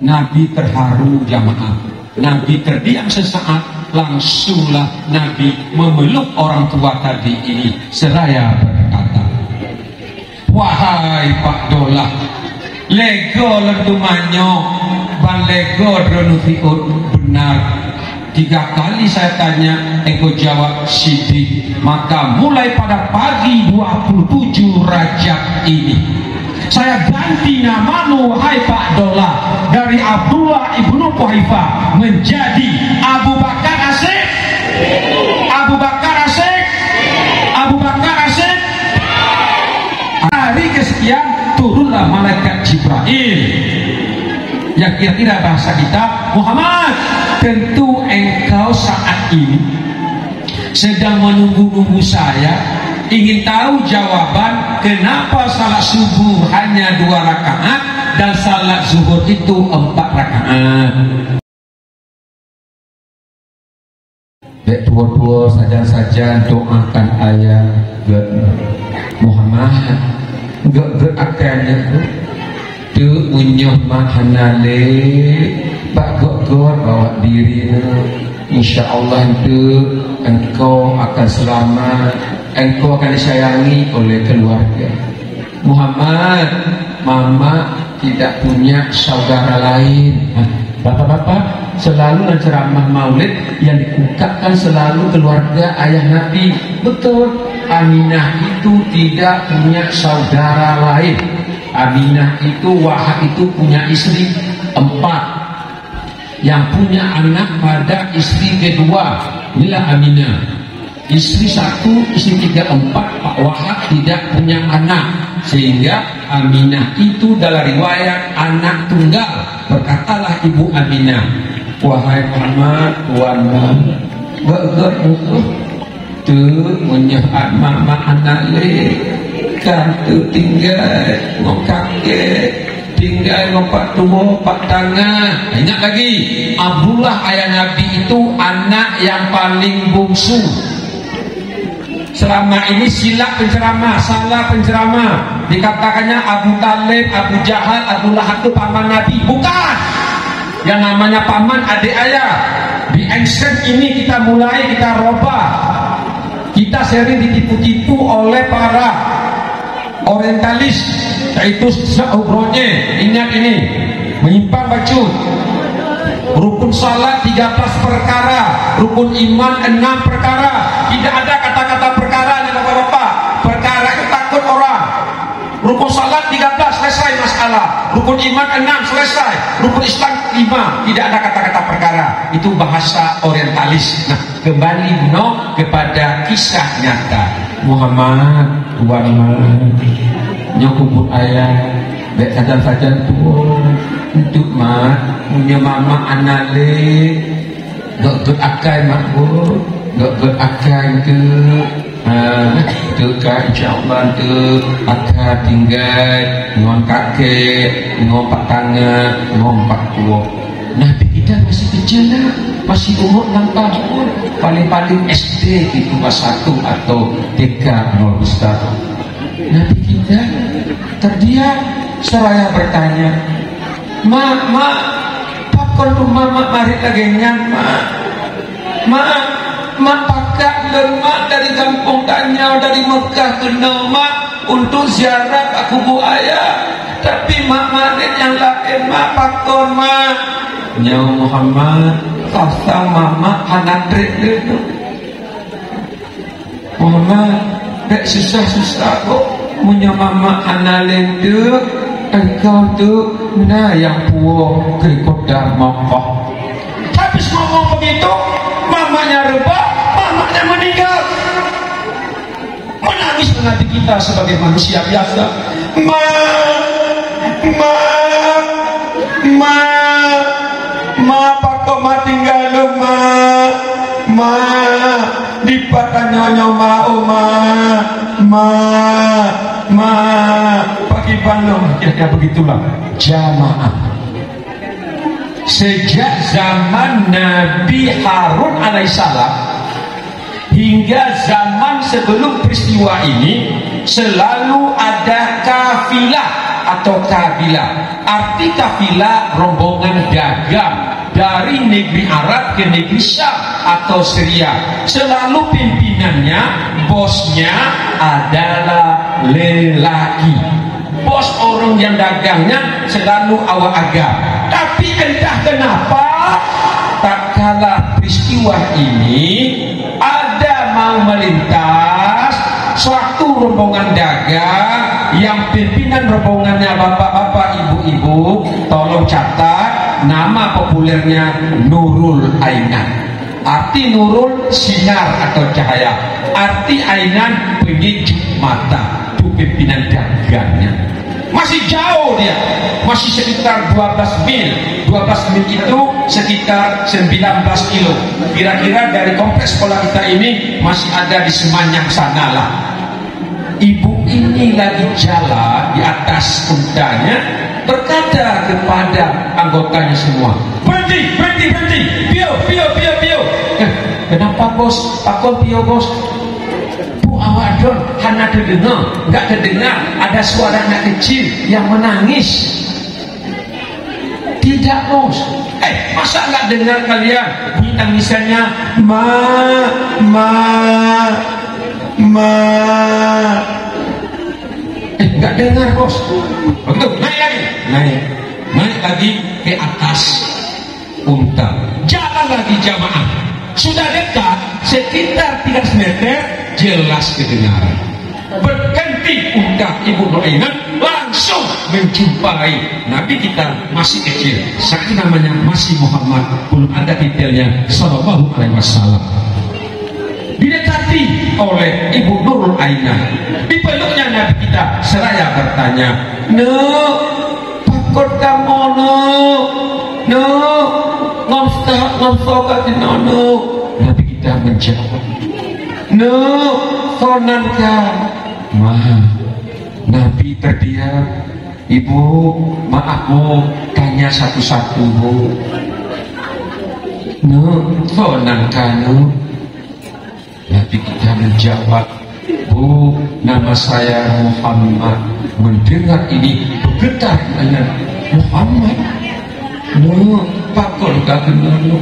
Nabi terharu jamaah. Nabi terdiam sesaat, langsunglah Nabi memeluk orang tua tadi ini seraya berkata, wahai Pak Dolah, lego lentumanyo ban lego dronufiut. Benar, 3 kali saya tanya, engkau jawab sidik. Maka mulai pada pagi 27 Rajab ini saya ganti namamu, hai Pak Dolah, dari Abdullah ibnu Quhaifah menjadi Abu Bakar Asik. Abu Bakar Asik. Abu Bakar Asik. Hari kesekian turunlah malaikat Jibril yang kira-kira bahasa kita, Muhammad, tentu engkau saat ini sedang menunggu-nunggu saya, ingin tahu jawaban kenapa salat subuh hanya 2 rakaat dan salat zuhur itu 4 rakaat. Dek tua-tua saja doakan ayah Muhammad, gak akannya tu unyuh mahanale bagok-gok bawa diri, insyaallah itu engkau akan selamat, engkau akan disayangi oleh keluarga. Muhammad, mama tidak punya saudara lain. Bapak-bapak selalu ceramah maulid yang diungkapkan selalu keluarga ayah Nabi. Betul, Aminah itu tidak punya saudara lain. Aminah itu, Wahab itu punya istri 4, yang punya anak pada istri kedua inilah Aminah. Istri 1, istri 3, 4, Pak Wahab tidak punya anak, sehingga Aminah itu dalam riwayat anak tunggal. Berkatalah ibu Aminah, wahai Muhammad, tuanmu beger tu menyehat mama anak le kan tu tinggal ngokake, tinggal ngopak tua pak tangan. Ingat lagi, Abdullah ayah Nabi itu anak yang paling bungsu. Selama ini silap penceramah, salah penceramah, dikatakannya Abu Talib, Abu Jahal, Abu Lahab itu paman Nabi. Bukan, yang namanya paman adik ayah. Di Einstein ini kita mulai, kita robah. Kita sering ditipu-tipu oleh para orientalis, yaitu Zahubronye. Ingat ini, menyimpang bacut. Rukun salat 13 perkara, rukun iman 6 perkara. Tidak ada kata-kata perkara nih bapak-bapak. Perkara itu takut orang. Rukun salat 13 selesai masalah. Rukun iman 6 selesai. Rukun Islam 5. Tidak ada kata-kata perkara. Itu bahasa orientalis. Nah, kembali kepada kisah nyata. Muhammad, tuan nyokubur ayah, baik saja tuh untuk mak punya mama anale, gak akai makbul, gak akai ke, kan insyaallah tu akan tinggal ngon kakek, ngon pak tangan, ngon pak tua. Nabi kita masih kecil lah, masih umur 6 tahun, paling-paling SD itu kelas 1 atau TK 0 besar. Nabi kita terdiam seraya bertanya, mak, pakon rumah mak mari lagi nyang mak pakak lemak dari kampung Tanyau, dari Mekah ke mak untuk ziarah ke kubur ayah, tapi mak marit yang lain mak pakon mak. Nyau Muhammad, kata mama hanadrik itu Muhammad, dek susah-susah kok punya mama analin tu, engkau tu nah yang puas kekodar mokok. Habis ngomong begitu, mamanya rebah, mamanya meninggal. Menangis Nabi kita sebagai manusia biasa. Ma pakok ma tinggal ma dipatah nyonya ma pagi Bandung. Ya begitulah jamaah. Sejak zaman Nabi Harun alaihissalam hingga zaman sebelum peristiwa ini selalu ada kafilah atau kabilah. arti kafilah rombongan dagang dari negeri Arab ke negeri Syam atau Syria. Selalu pimpinannya, bosnya adalah lelaki. Bos orang yang dagangnya selalu awak agam. Tapi entah kenapa, tak kala peristiwa ini ada mau melintas suatu rombongan dagang yang pimpinan rombongannya bapak-bapak, ibu-ibu, tolong catat nama populernya Nurul Ainan. Arti Nurul sinar atau cahaya, arti Ainan penyejuk mata. Itu pimpinan dagangnya. Masih jauh dia, masih sekitar 12 mil. 12 mil itu sekitar 19 kilo. Kira-kira dari kompleks sekolah kita ini masih ada di Semanyang sanalah. Ibu ini lagi jalan di atas untanya, berkata kepada anggotanya semua, berhenti, berhenti, berhenti, pio, pio, pio, pio. Kenapa bos? Takut pio bos? Bu awak don, hana terdengar, nggak terdengar ada suara anak kecil yang menangis. Tidak bos. Masa nggak dengar kalian bunyi tangisannya? Nggak dengar bos. Begitu, naik lagi ke atas unta. Jalan lagi jamaah. Sudah dekat sekitar 300 meter, jelas kedengaran. Berganti unta Ibu Nur Ainan langsung menjumpai Nabi kita masih kecil. Saat namanya masih Muhammad, belum ada titelnya Sallallahu Alaihi Wasallam. Didekati oleh Ibu Nurul Ainan, dipeluknya Nabi kita seraya bertanya, pakut kamu Nabi kita menjawab, sonankan. Nabi terdiam. Ibu, maaf bu, tanya satu-satu bu. Sonankan. Nabi kita menjawab, bu, nama saya Muhammad. Mendengar ini bergetar dengan Muhammad. Pakul kakek.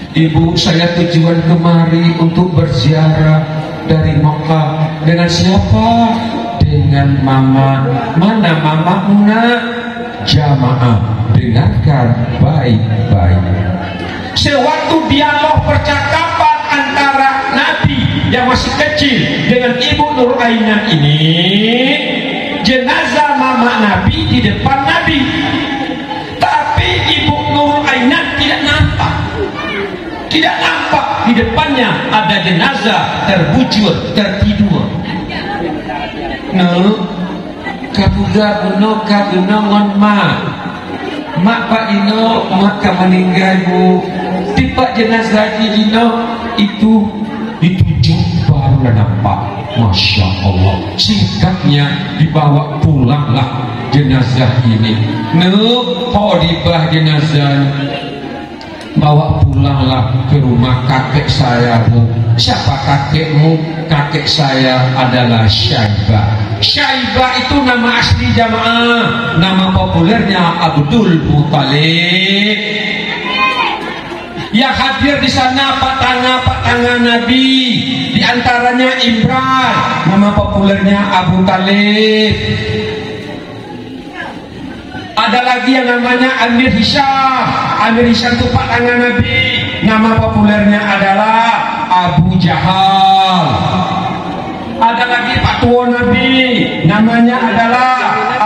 Ibu, saya tujuan kemari untuk berziarah dari Mekah. Dengan siapa? Dengan mama. Mana mama? Jamaah, dengarkan baik-baik. Sewaktu dialog percakapan antara Nabi yang masih kecil dengan Ibu Nur Ainan ini, jenazah mama Nabi di depan Nabi. Tapi Ibu Nur Ainan tidak nampak. Tidak nampak di depannya ada jenazah terbujur, tertidur. Kabuna ngon mak pak ino maka meninggal bu. Tiba jenazah ino itu ditunjuk baru nampak. Masya Allah. Singkatnya dibawa pulanglah jenazah ini. Dibah jenazah, bawa pulanglah ke rumah kakek saya bu. Siapa kakekmu? Kakek saya adalah Syaibah. Syaibah itu nama asli jamaah. Nama populernya Abdul Muthalib. Yang hadir di sana patangan Nabi, di antaranya Imran, nama populernya Abu Talib. Ada lagi yang namanya Amir Hisham. Amir Hisham itu patangan Nabi, nama populernya adalah Abu Jahal. Ada lagi patuan Nabi, namanya adalah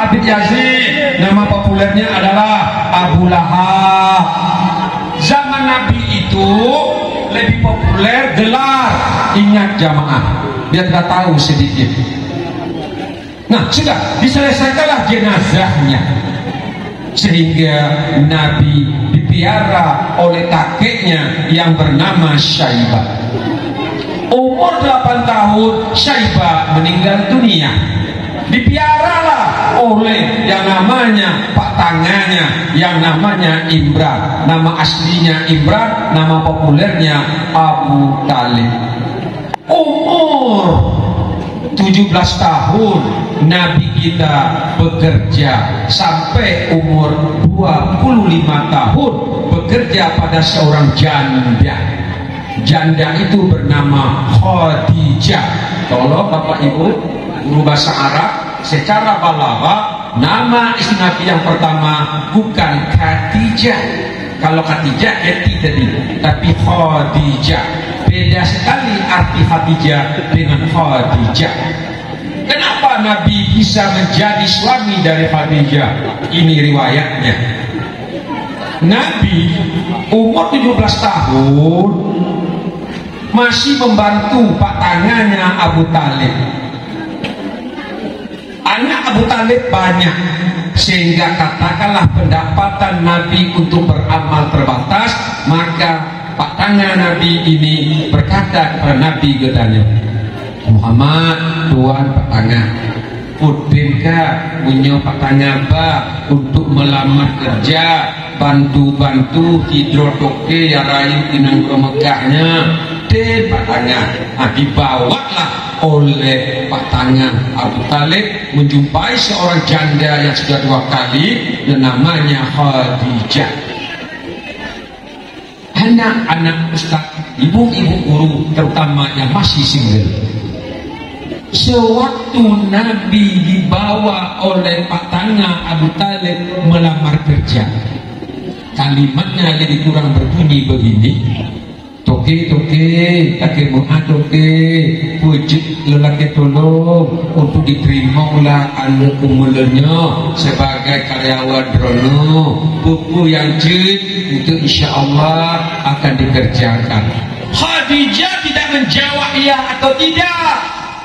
Abid Yazid, nama populernya adalah Abu Lahab. Zaman Nabi itu lebih populer gelar. Ingat jamaah, biar kita tahu sedikit. Nah, sudah diselesaikanlah jenazahnya, sehingga Nabi dipiara oleh kakeknya yang bernama Syaibah. Umur 8 tahun Syaibah meninggal dunia. Dipiaralah oleh yang namanya pak tangannya, yang namanya Imran. Nama aslinya Imran, nama populernya Abu Talib. Umur 17 tahun Nabi kita bekerja sampai umur 25 tahun, bekerja pada seorang janda. Janda itu bernama Khadijah. Tolong Bapak Ibu, guru bahasa Arab, secara balaghah nama istri Nabi yang pertama bukan Khadijah. Kalau Khadijah Eti tadi, tapi Khadijah. Beda sekali arti Khadijah dengan Khadijah. Kenapa Nabi bisa menjadi suami dari Khadijah? Ini riwayatnya. Nabi umur 17 tahun masih membantu patangannya Abu Talib. Anak Abu Talib banyak, sehingga katakanlah pendapatan Nabi untuk beramal terbatas. Maka patangan Nabi ini berkata kepada Nabi gedanya, Muhammad, tuan patangan Udinka punya patangan ba untuk melamar kerja, bantu-bantu hidrotoke ya rayu inang ke Mekahnya den patangan. Dibawalah oleh patangan Abu Talib menjumpai seorang janda yang sudah 2 kali dan namanya Khadijah. Anak-anak ustaz, ibu-ibu guru terutama yang masih single, sewaktu Nabi dibawa oleh patangan Abu Talib melamar kerja, kalimatnya jadi kurang berbunyi begini, toke take muat toke wujud lelaki tolong untuk diterima anu kumulanya sebagai karyawan drono buku yang jid itu insya Allah akan dikerjakan. Khadijah tidak menjawab iya atau tidak,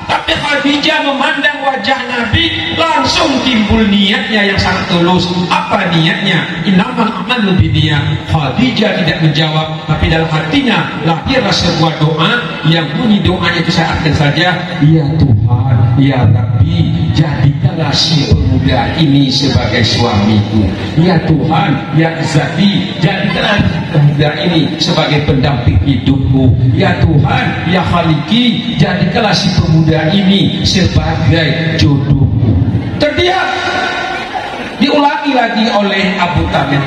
tapi Khadijah memandang wajah Nabi, langsung timbul niatnya yang sangat tulus. Apa niatnya? Innamal a'malu binniyat. Khadijah tidak menjawab, tapi dalam hatinya lahirlah sebuah doa yang bunyi doanya itu saya artikan saja, ya Tuhan, ya Rabbi, jadikanlah si pemuda ini sebagai suamiku. Ya Tuhan, ya Zati, jadikanlah pemuda ini sebagai pendamping hidupku. Ya Tuhan, ya Khaliki, jadikanlah si pemuda ini sebagai jodohku. Terdiam, diulangi lagi oleh Abu Talib.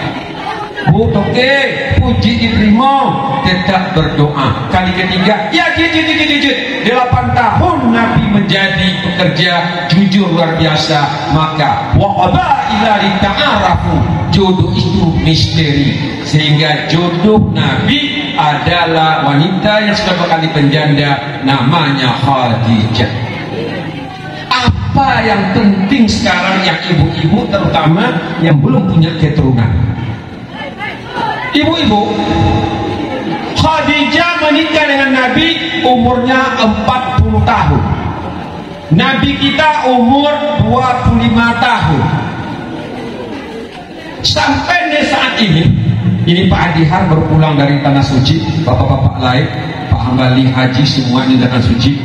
Bu toke, puji diterima, tetap berdoa. Kali ketiga, ya jid. 8 tahun Nabi menjadi pekerja jujur luar biasa. Maka waqaba ila ta'arafu, jodoh itu misteri, sehingga jodoh Nabi adalah wanita yang sudah berkali penjanda, namanya Khadijah. Apa yang penting sekarang yang ibu-ibu terutama yang belum punya keturunan? Ibu-ibu, Khadijah menikah dengan Nabi umurnya 40 tahun. Nabi kita umur 25 tahun. Sampai saat ini Pak Adihar baru pulang dari Tanah Suci, bapak-bapak lain, Pak Hambali Haji semua di Tanah Suci.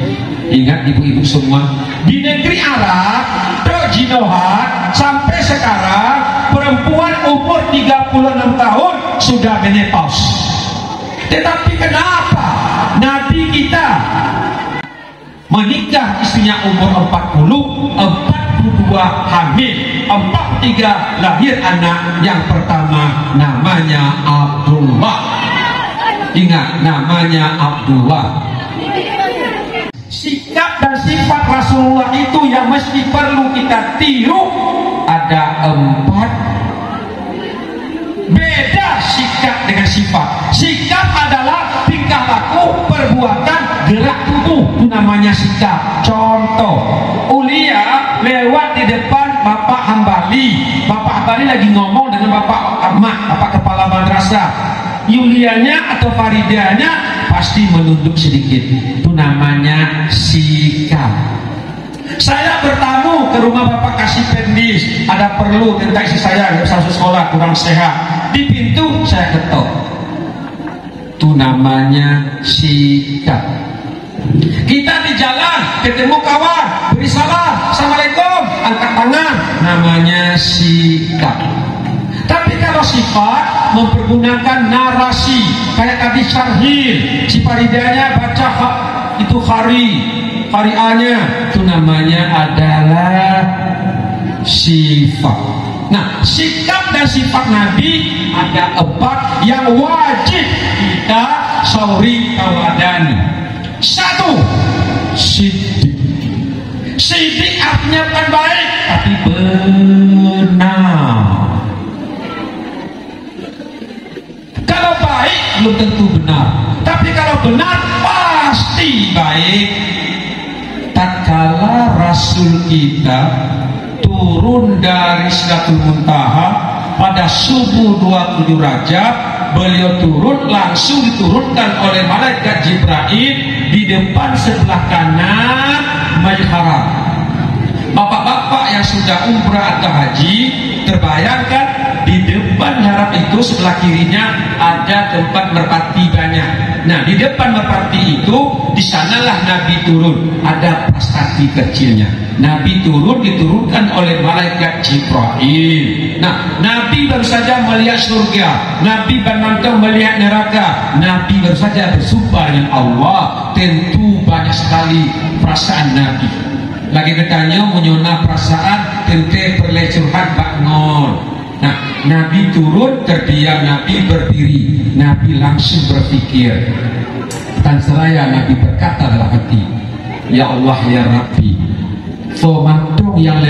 Ingat ibu-ibu semua, di negeri Arab, Jinohat sampai sekarang perempuan umur 36 tahun sudah menopause. Tetapi kenapa Nabi kita menikah istrinya umur 40, 42 hamil, 43 lahir anak yang pertama namanya Abdullah. Ingat namanya Abdullah. Sikap dan sifat Rasulullah itu yang mesti perlu kita tiru. Ada 4. Beda sikap dengan sifat. Sikap adalah tingkah laku, perbuatan, gerak tubuh, itu namanya sikap. Contoh, Ulia lewat di depan Bapak Hambali. Bapak Hambali lagi ngomong dengan Bapak Ahmad, Bapak Kepala Madrasah. Yulianya atau Faridanya pasti menunduk sedikit. Itu namanya sikap. Saya bertamu ke rumah Bapak Kasih Pendis, ada perlu tentang istri saya nggak bisa sekolah, kurang sehat. Di pintu saya ketok. Itu namanya sikap. Kita di jalan ketemu kawan, beri salam, assalamualaikum, angkat tangan, namanya sikap. Tapi kalau sifat mempergunakan narasi, kayak tadi Syarhil, si Faridanya baca itu hari, qari'ahnya, itu namanya adalah sifat. Nah, sikap dan sifat Nabi ada 4 yang wajib kita sauri tawadani. 1, sidik. Sidik artinya bukan baik, tapi benar. Kalau baik belum tentu benar, tapi kalau benar pasti baik. Tatkala Rasul kita turun dari Sidratul Muntaha pada subuh 27 Rajab, beliau turun, langsung diturunkan oleh malaikat Jibril di depan sebelah kanan Masjid Haram. Bapak-bapak yang sudah umrah atau haji, terbayangkan di depan haram itu sebelah kirinya ada tempat merpati banyak. Nah, di depan merpati itu, di sanalah Nabi turun. Ada prasasti kecilnya. Nabi turun, diturunkan oleh malaikat Jibril. Nah, Nabi baru saja melihat surga, Nabi bermantau melihat neraka, Nabi baru saja bersumpah dengan Allah. Tentu banyak sekali perasaan Nabi. Lagi katanya menyona perasaan tente perlecuhan bangun. Nah, Nabi turun, terdiam, Nabi berdiri, Nabi langsung berpikir. Dan seraya Nabi berkata dalam hati, ya Allah ya Rabbi, Fomantong yang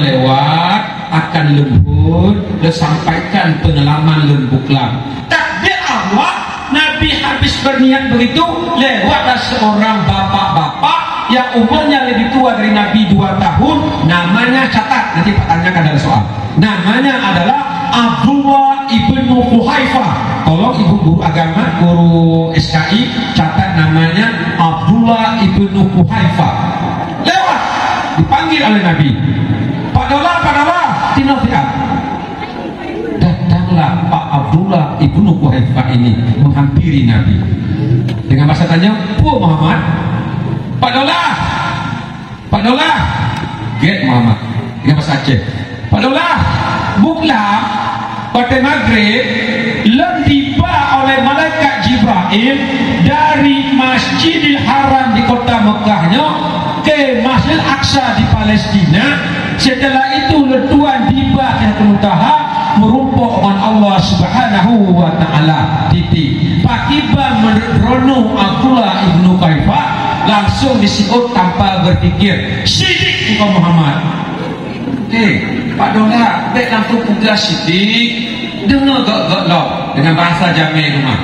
lewat akan lembut dan sampaikan pengalaman lembutlah. Takdir Allah, Nabi habis berniat begitu, lewatlah seorang bapak-bapak yang umurnya lebih tua dari Nabi 2 tahun, namanya, catat, nanti Pak tanyakan ada soal. Namanya adalah Abdullah ibnu Quhaifah. Tolong ibu guru agama, guru SKI, catat namanya Abdullah ibnu Quhaifah. Lewat, dipanggil oleh Nabi. Pak Dola, Tinofiat. Datanglah Pak Abdullah ibnu Quhaifah ini menghampiri Nabi. Dengan bahasa tanya, "Bu Muhammad." Pak Dola, get Muhammad. Dengan bahasa Aceh. Pak Dola, buklah pada maghrib lem tiba oleh malaikat Jibril dari Masjidil Haram di kota Mekahnya ke Masjid Aqsa di Palestina. Setelah itu letuan tiba ke Muntaha merumpuk dengan Allah Subhanahu wa Ta'ala. Titik. Pak Kiba merono Abdullah ibnu Qaifah langsung disiut tanpa berpikir, sidik engkau Muhammad. Pak Dola, baik langsung puja sidik, dengar gak lo dengan bahasa Jamil rumah.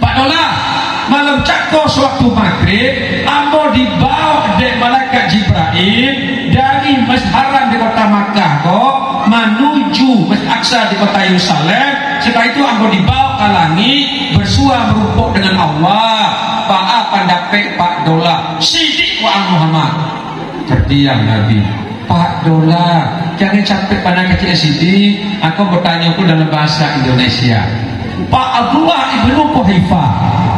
Pak Dola, malam cakko sewaktu maghrib, ambo dibawa oleh malaikat Jibril dari Masjid Haram di kota Makkah kok menuju Masjid Aqsa di kota Yerusalem. Setelah itu ambo dibawa ke langit, bersua merumpuk dengan Allah. Pak pandapek Pak Dola, sidik wa Muhammad. Terdiam Nabi. Pak Dola, jangan capek pada kecil sidik. Aku bertanya pun dalam bahasa Indonesia. Pak Abdullah ibnu Quhaifah,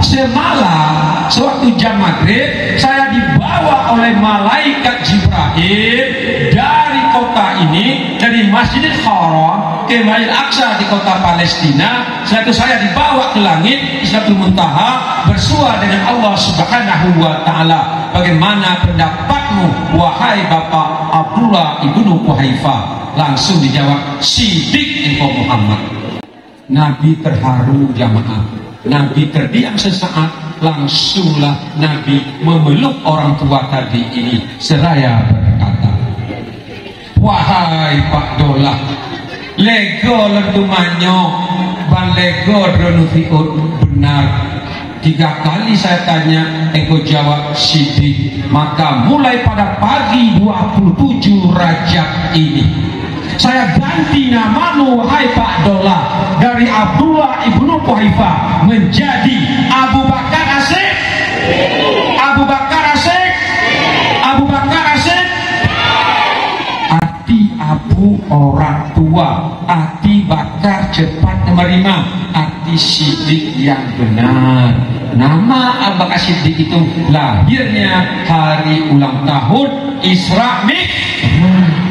semalam sewaktu jam maghrib saya dibawa oleh malaikat Jibril dari kota ini, dari Masjidil Haram ke Masjid Aqsa di kota Palestina. Setelah itu saya dibawa ke langit Sidratul Muntaha bersua dengan Allah Subhanahu wa Ta'ala. Bagaimana pendapatmu wahai Bapak Abdullah ibnu Quhaifah? Langsung dijawab, sidik engkau Muhammad. Nabi terharu jamaah. Nabi terdiam sesaat, langsunglah Nabi memeluk orang tua tadi ini seraya berkata, wahai Pak Dola, lego lentumanyo ban lego dronufiut benar. 3 kali saya tanya, engkau jawab sidik. Maka mulai pada pagi 27 Rajab ini saya ganti namamu hai Pak Dola dari Abdullah ibnu Quhaifah menjadi Abu Bakar Asik. Abu Bakar Asik. Abu Bakar Asik. Arti Abu orang tua, arti Bakar cepat menerima, arti sidik yang benar. Nama Abu Bakar Siddiq itu lahirnya hari ulang tahun Isra Mi'raj.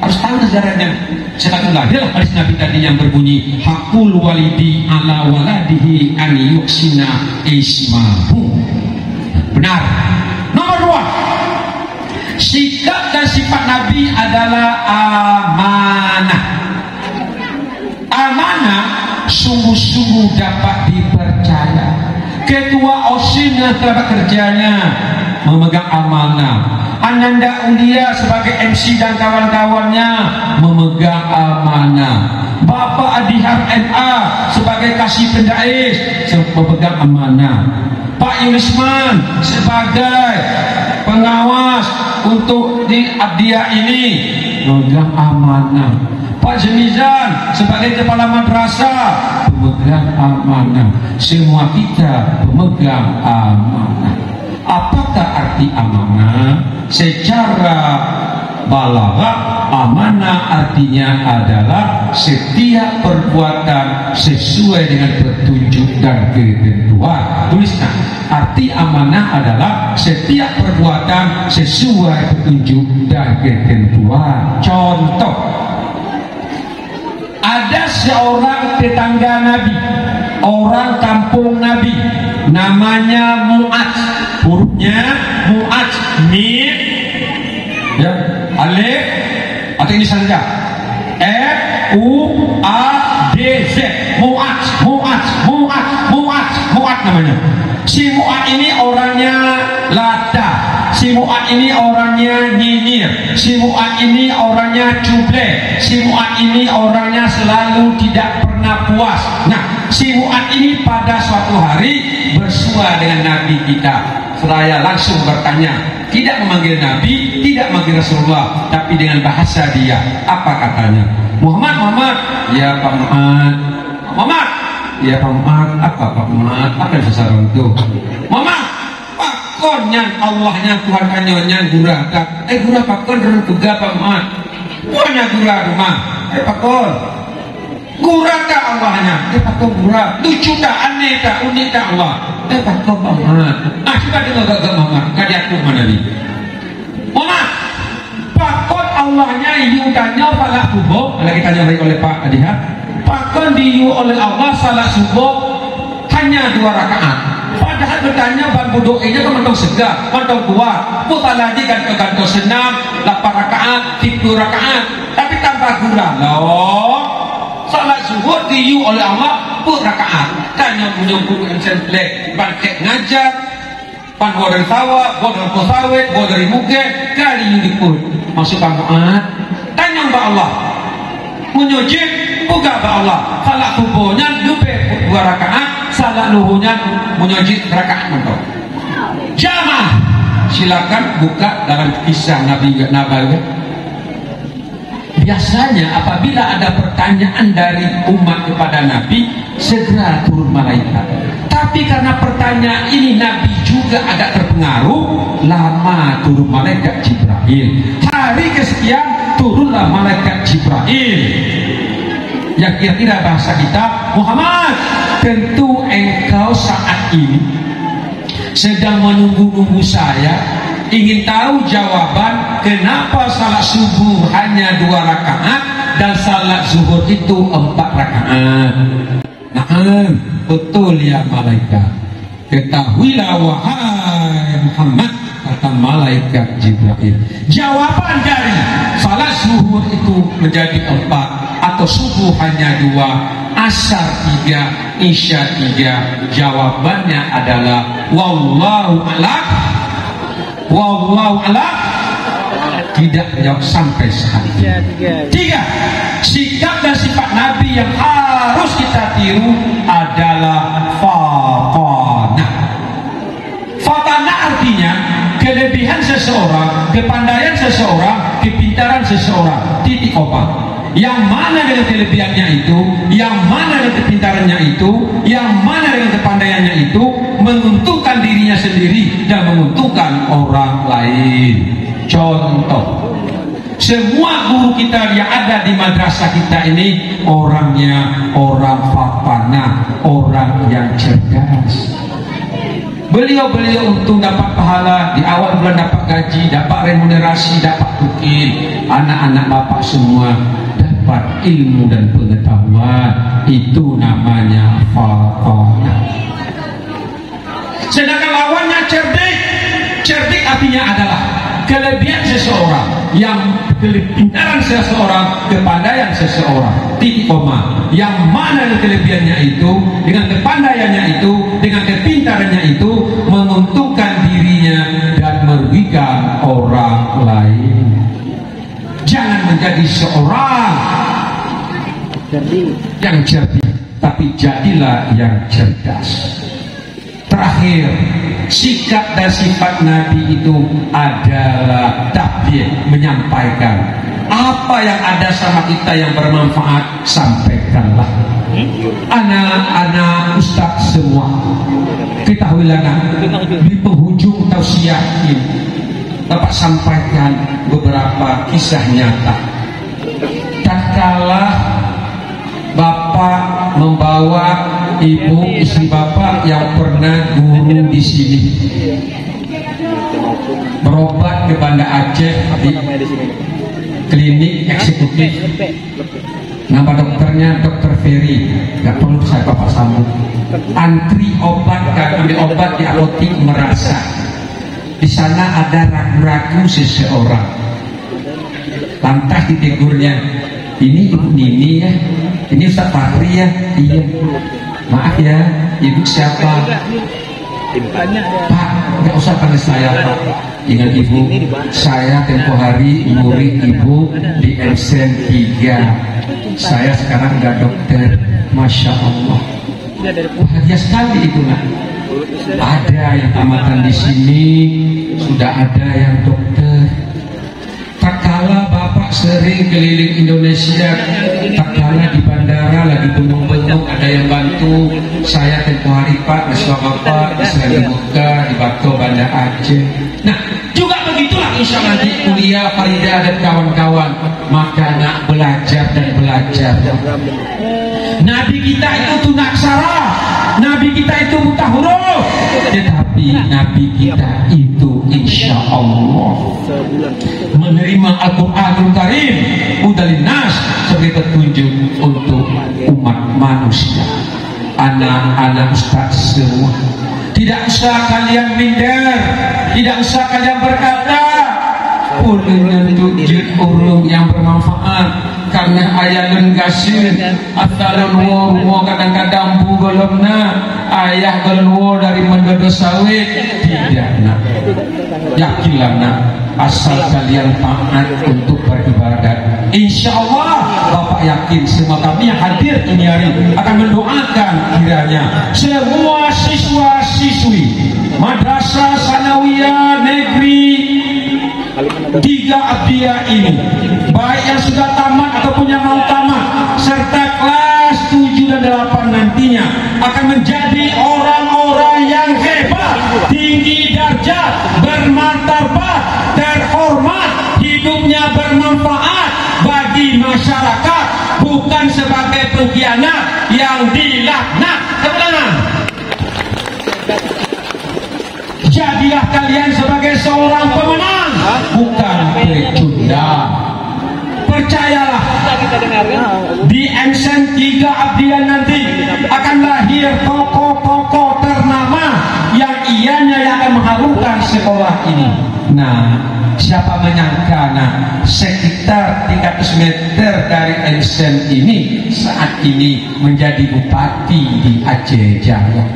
Harus tahu sejarahnya. Setelah lahir hadis Nabi tadi yang berbunyi hakul walidi ala waladihi an yuksina ismahu. Benar. Nomor 2, sikap dan sifat Nabi adalah amanah. Amanah sungguh-sungguh dapat dipercaya. Ketua OSIS yang telah kerjanya memegang amanah. Ananda Ulia sebagai MC dan kawan-kawannya memegang amanah. Bapak Adihar MA sebagai kasih pendais memegang amanah. Pak Yulisman sebagai pengawas untuk di Abdiah ini memegang amanah. Pak Zemizan sebagai kepala madrasah pemegang amanah. Semua kita pemegang amanah. Apakah arti amanah? Secara balaghah, amanah artinya adalah setiap perbuatan sesuai dengan petunjuk dan ketentuan. Tuliskan, arti amanah adalah setiap perbuatan sesuai petunjuk dan ketentuan. Contoh, ada seorang tetangga Nabi, orang kampung Nabi, namanya Mu'adz. Hurufnya Mu'adz, mim, ya, alif, atau ini saja, F-U-A-D-Z. Mu'adz, Mu'adz, Mu'adz, Mu'adz, Mu'adz namanya. Si Mu'adz ini orangnya lada, si Mu'adz ini orangnya nyinyir, si Mu'adz ini orangnya cublek, si Mu'adz ini orangnya selalu tidak pernah puas. Nah, si Mu'adz ini pada suatu hari bersua dengan Nabi kita. Seraya langsung bertanya, tidak memanggil Nabi, tidak memanggil Rasulullah, tapi dengan bahasa dia. Apa katanya? Muhammad, Muhammad. Ya Pak Muhammad. Muhammad. Ya Pak Muhammad. Apa Pak Muhammad? Apa yang sasaran itu? Muhammad. Pakon yang Allahnya Tuhan kanyonya gurah. Gurah pakon dan juga Pak Muhammad. Punya gurah rumah. Pakon. Gurah tak Allahnya? Pakon gurah. Lucu tak, aneh tak, unik tak Allah? Pakon Pak Muhammad. Sudah dengar gak Muhammad? Kadi aku mana ni? Muhammad. Pakon Allahnya iudanya salat subuh. Lagi tanya baik oleh Pak Adihar. Pakon diu oleh Allah salat subuh hanya 2 rakaat. Padahal bertanya bambu doanya kan mentong segar, mentong kuat. Putar lagi ganto senam 8 rakaat, 7 rakaat. Tapi tambah gurah loh. Salat zuhur diu oleh Allah pun rakaat. Tanya punya guru ensemble bangkit ngajar, pan gua dari tawa, gua dari posawet, gua dari muke, kali ini pun masuk Mu'adz. Tanya Mbak Allah, menyujud buka Mbak Allah. Salat subuhnya lupa 2 rakaat, salat luhunya menyujud rakaat mentok. Jamaah, silakan buka dalam kisah Nabi Nabawi. Biasanya apabila ada pertanyaan dari umat kepada Nabi, segera turun malaikat. Tapi karena pertanyaan ini Nabi juga agak terpengaruh, lama turun malaikat Jibril. Hari kesekian turunlah malaikat Jibril. Yang kira-kira bahasa kita, Muhammad, tentu engkau saat ini sedang menunggu-nunggu saya, ingin tahu jawaban kenapa salat subuh hanya 2 rakaat dan salat zuhur itu 4 rakaat. Nah, betul ya malaikat. Ketahuilah wahai Muhammad, kata malaikat Jibril, jawaban dari salat zuhur itu menjadi 4 atau subuh hanya 2, asar 3, isya 3. Jawabannya adalah wallahu a'lam. Wallahu a'lam. Tidak jawab sampai saat ini. 3, sikap dan sifat Nabi yang harus kita tiru adalah fatanah. Fatanah artinya kelebihan seseorang, kepandaian seseorang, kepintaran seseorang. Titik obat. Yang mana dengan kelebihannya itu, yang mana dengan kepintarannya itu, yang mana dengan kepandaiannya itu menguntungkan dirinya sendiri dan menguntungkan orang lain. Contoh, semua guru kita yang ada di madrasah kita ini orangnya orang fatanah, orang yang cerdas. Beliau untuk dapat pahala di awal bulan, dapat gaji, dapat remunerasi, dapat tukil. Anak-anak bapak semua dapat ilmu dan pengetahuan. Itu namanya fatanah. Sedangkan lawannya cerdik, cerdik artinya adalah kelebihan seseorang, yang kepintaran seseorang, kepandaian seseorang, titik koma, yang mana kelebihannya itu dengan kepandaiannya itu, dengan kepintarannya itu menguntungkan dirinya dan merugikan orang lain. Jangan menjadi seorang yang cerdik, tapi jadilah yang cerdas. Terakhir, sikap dan sifat Nabi itu adalah tabligh, menyampaikan apa yang ada sama kita yang bermanfaat, sampaikanlah. Anak-anak ustaz semua, ketahuilah di penghujung tausiah ini Bapak sampaikan beberapa kisah nyata. Tatkala Bapak membawa ibu istri Bapak yang pernah guru di sini berobat ke Banda Aceh di klinik eksekutif. Nama dokternya Dokter Ferry, nggak perlu saya Bapak sambut. Antri obat, ambil obat di apotik merasa di sana ada ragu-ragu seseorang. Lantas ditegurnya, ini Ibu Nini ya, ini Ustaz Fakri ya, iya. Maaf ya, Ibu siapa? Pak, nggak usah panggil saya Pak. Ingat Ibu, saya tempo hari murid Ibu di MSN 3. Saya sekarang udah dokter, Masya Allah. Bahagia sekali itu nak. Ada yang tamatan di sini, sudah ada yang dokter. Tatkala Bapak sering keliling Indonesia, tatkala di bandara lagi bengong-bengong ada yang bantu. Saya tempoh hari Pak, bersama Bapak di Selain Buka, di Batu Banda Aceh. Nah, juga begitulah insya Allah di kuliah Farida dan kawan-kawan. Maka nak belajar dan belajar. Nabi kita itu tunaksara, Nabi kita itu buta huruf, tetapi Nabi kita itu insya Allah menerima Al-Quranul Karim udalin nas sebagai petunjuk untuk umat manusia. Anak-anak ustaz semua, tidak usah kalian minder, tidak usah kalian berkata ulun tunjuk urung yang bermanfaat karena ayah dan gasir atalun wo kadang-kadang bu golomna ayah golon dari mendodo sawit. Tidak nak, yakinlah nak, asal kalian taat untuk beribadat, insya Allah Bapak yakin semua kami yang hadir ini hari akan mendoakan kiranya semua siswa-siswi Madrasah Sanawiyah Negeri 3 Abdiyah ini, baik yang sudah tamat ataupun yang mau tamat, serta kelas 7 dan 8 nantinya akan menjadi orang-orang yang hebat, tinggi darjat, bermartabat, terhormat, hidupnya bermanfaat bagi masyarakat, bukan sebagai pengkhianat yang dilaknat. Sebenarnya jadilah kalian sebagai seorang pemenang, bukan pecundang. Percayalah, di MSN 3 Abdian nanti akan lahir tokoh-tokoh ternama yang ianya yang akan mengharumkan sekolah ini. Nah, siapa menyangka sekitar 300 meter dari MSN ini saat ini menjadi bupati di Aceh Jaya.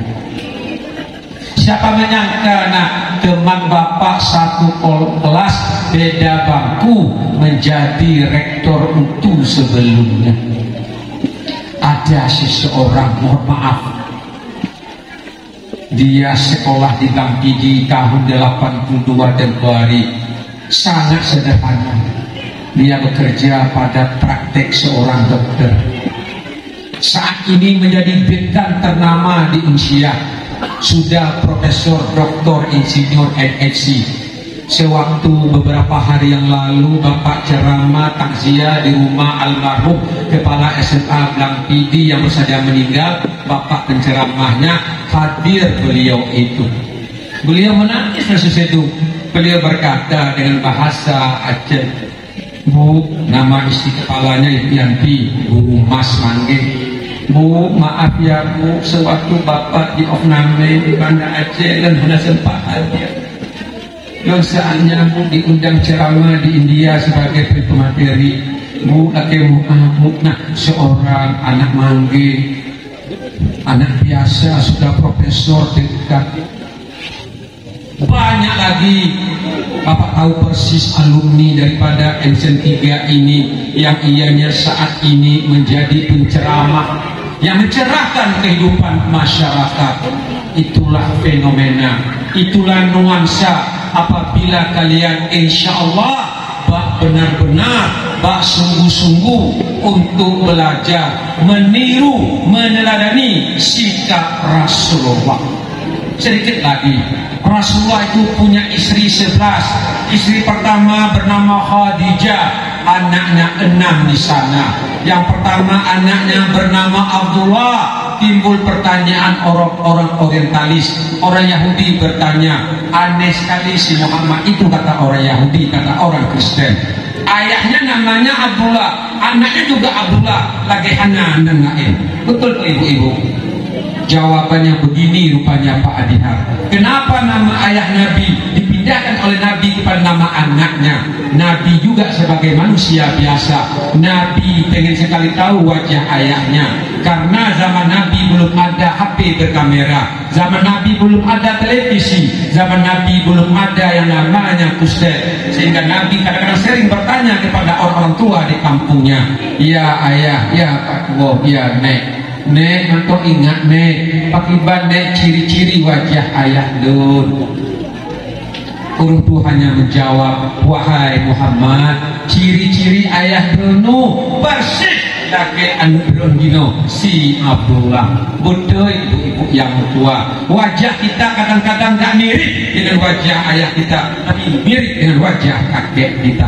Siapa menyangka teman Bapak satu kelas beda bangku menjadi rektor untuk sebelumnya. Ada seseorang, mohon maaf, dia sekolah di Lampidi tahun 82 Februari, sangat sederhana. Dia bekerja pada praktek seorang dokter. Saat ini menjadi dekan ternama di Indonesia. Sudah profesor, doktor, insinyur, NSC. Sewaktu beberapa hari yang lalu Bapak ceramah takziah di rumah almarhum Kepala SMA Lampidi yang bersaja meninggal, Bapak penceramahnya hadir beliau itu. Beliau menangis sesuatu. Beliau berkata dengan bahasa Aceh, Bu, nama istri kepalanya Ibu Yanti, Bu Mas Mangge. Bu, maaf ya Bu, sewaktu Bapak di Ofname di Banda Aceh dan sudah sempat hadir. yang saatnya Bu diundang ceramah di India sebagai pemateri. Bu lagi nah seorang anak mangge, anak biasa sudah profesor tingkat. Banyak lagi Bapak tahu persis alumni daripada MC3 ini yang ianya saat ini menjadi penceramah yang mencerahkan kehidupan masyarakat. Itulah fenomena, itulah nuansa apabila kalian insya Allah benar-benar sungguh-sungguh untuk belajar meniru, meneladani sikap Rasulullah. Sedikit lagi, Rasulullah itu punya istri 11. Istri pertama bernama Khadijah, anaknya 6 di sana. Yang pertama anaknya bernama Abdullah. Timbul pertanyaan orang orientalis, orang Yahudi bertanya, aneh sekali si Muhammad itu, kata orang Yahudi, kata orang Kristen. Ayahnya namanya Abdullah, anaknya juga Abdullah, lagi Hanan dan Naim. Betul ibu-ibu? Jawabannya begini rupanya Pak Adihar. Kenapa nama ayah Nabi dipindahkan oleh Nabi kepada nama anaknya? Nabi juga sebagai manusia biasa, Nabi pengen sekali tahu wajah ayahnya. Karena zaman Nabi belum ada HP berkamera, zaman Nabi belum ada televisi, zaman Nabi belum ada yang namanya pusat. Sehingga Nabi kadang-kadang sering bertanya kepada orang-orang tua di kampungnya, ya ayah, ya Pak Wo, ya Nek, Nek, mantu ingat Nek, pakiban Nek ciri-ciri wajah ayah dun. Orang tuanya menjawab, wahai Muhammad, ciri-ciri ayah dunu persis lagi anu dino si Abdullah. Betul ibu-ibu yang tua, wajah kita kadang-kadang gak mirip dengan wajah ayah kita, tapi mirip dengan wajah kakek kita.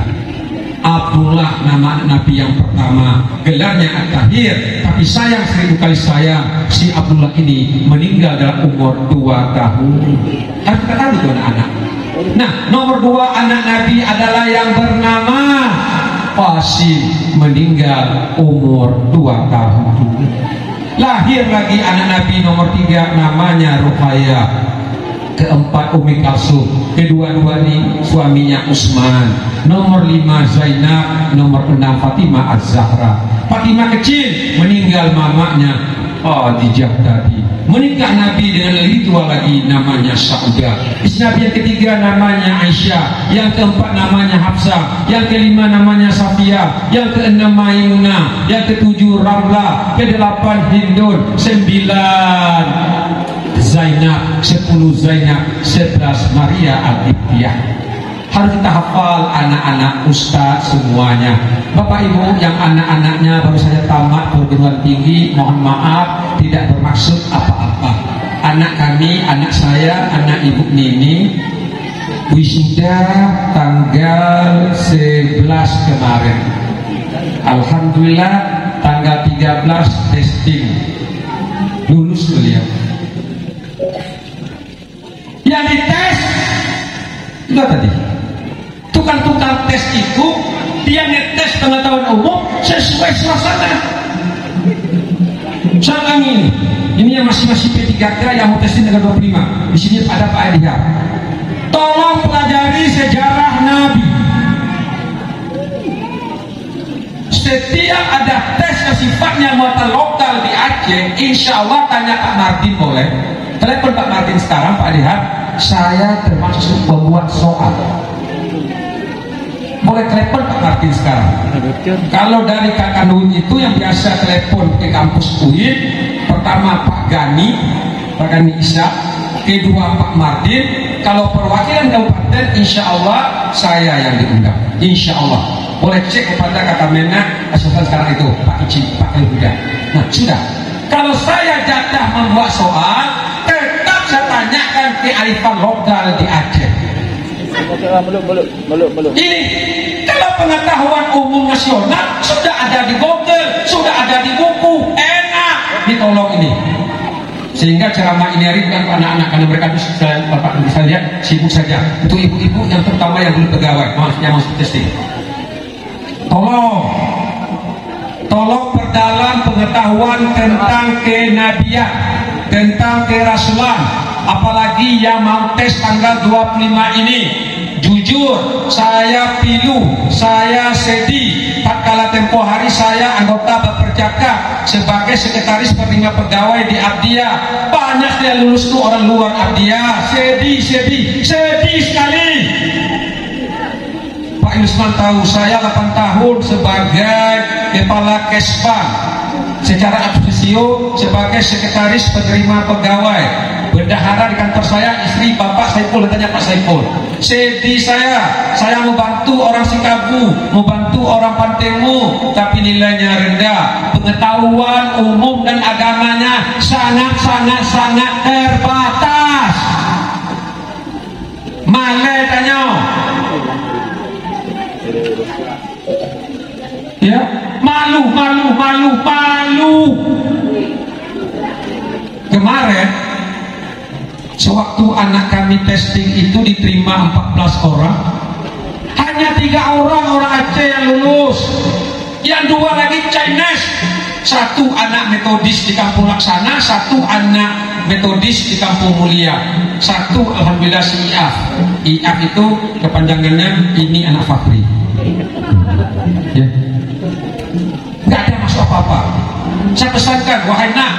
Abdullah nama Nabi yang pertama, gelarnya At-Tahir, tapi sayang, seribu kali sayang, si Abdullah ini meninggal dalam umur 2 tahun. Harus kita tahu itu anak-anak. Nah, nomor 2 anak Nabi adalah yang bernama Qasim, meninggal umur 2 tahun. Lahir lagi anak Nabi nomor 3 namanya Ruqayyah. Keempat Umi Kalsum, kedua-dua ini suaminya Utsman. Nomor 5 Zainab, nomor 6 Fatimah Az-Zahra. Fatimah kecil meninggal mamanya Khadijah tadi. Menikah Nabi dengan lebih tua lagi namanya Saudah. Istri Nabi yang ketiga namanya Aisyah, yang keempat namanya Hafsah, yang kelima namanya Safiyah, yang keenam Maimunah, yang ketujuh Ramlah, kedelapan Hindun, 9 Zainab, 10 Zainab, 11 Maria Al-Qibtiyah. Harus kita hafal anak-anak ustaz semuanya. Bapak ibu yang anak-anaknya baru saja tamat perguruan tinggi, mohon maaf tidak bermaksud apa-apa. Anak kami, anak saya, anak ibu Nini wisuda tanggal 11 kemarin. Alhamdulillah tanggal 13 testing, lulus beliau. Yang dites itu tadi tukang-tukang tes itu dia ngetes pengetahuan umum sesuai suasana. Sekarang ini yang masih P3K yang mau testing tanggal 25. Di sini ada Pak Adihar. Tolong pelajari sejarah Nabi. Setiap ada tes yang sifatnya muatan lokal di Aceh, insya Allah tanya Pak Martin boleh. Telepon Pak Martin sekarang, Pak Adihar. Saya termasuk pembuat soal. Boleh telepon Pak Martin sekarang. Kalau dari Kakak Nuin itu yang biasa telepon ke kampus UIN, pertama Pak Gani Isa, kedua Pak Martin. Kalau perwakilan kabupaten, insya Allah saya yang diundang. Insya Allah. Boleh cek kepada Kata Menak Asal sekarang itu Pak Ici, Pak Elhuda. Nah sudah. Kalau saya jatah membuat soal, tetap saya tanyakan kearifan lokal di Aceh. Ini kalau pengetahuan umum nasional sudah ada di Google, sudah ada di buku, enak ditolong ini. Sehingga ceramah ini hari bukan anak-anak, karena mereka itu bapak bisa lihat sibuk saja. Untuk ibu-ibu yang terutama yang belum pegawai, yang masuk testing. Tolong perdalam pengetahuan tentang kenabian, tentang kerasulan. Apalagi yang mau tes tanggal 25 ini, jujur, saya pilu, saya sedih. Tatkala tempo hari saya anggota Baperjaka sebagai sekretaris penerima pegawai di Abdiya. Banyak yang lulus itu orang luar Abdiya. Sedih sekali. Pak Yusman tahu saya 8 tahun sebagai kepala Kesbang, secara ofisio sebagai sekretaris penerima pegawai, bendahara di kantor saya, istri Bapak Saiful, tanya Pak Saiful. Sedih saya membantu orang Sikabu, membantu orang Pantemu, tapi nilainya rendah. Pengetahuan umum dan agamanya sangat terbatas. Male tanya. Ya, malu. Kemarin sewaktu anak kami testing itu diterima 14 orang, hanya 3 orang Aceh yang lulus, yang 2 lagi Chinese. 1 anak metodis di Kampung Laksana, 1 anak metodis di Kampung Mulia, 1 alhamdulillah si IAF itu kepanjangannya ini anak Fakri. Ya, nggak ada masuk apa-apa. Saya pesankan, wahai nak,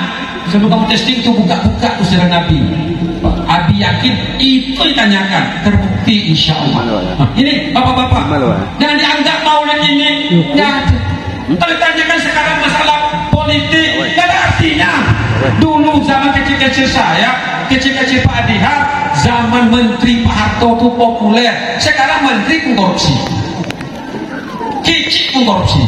sebelum kamu testing itu buka-buka usiran Nabi. Abi yakin itu ditanyakan, terbukti insya Allah. Ini bapak-bapak, jangan dianggap maunya ini. Kalau ditanyakan sekarang masalah politik, nggak ada artinya. Dulu zaman kecil-kecil saya, kecil-kecil Pak Adihar, zaman Menteri Pak Harto itu populer. Sekarang Menteri pun korupsi, kicik pun korupsi.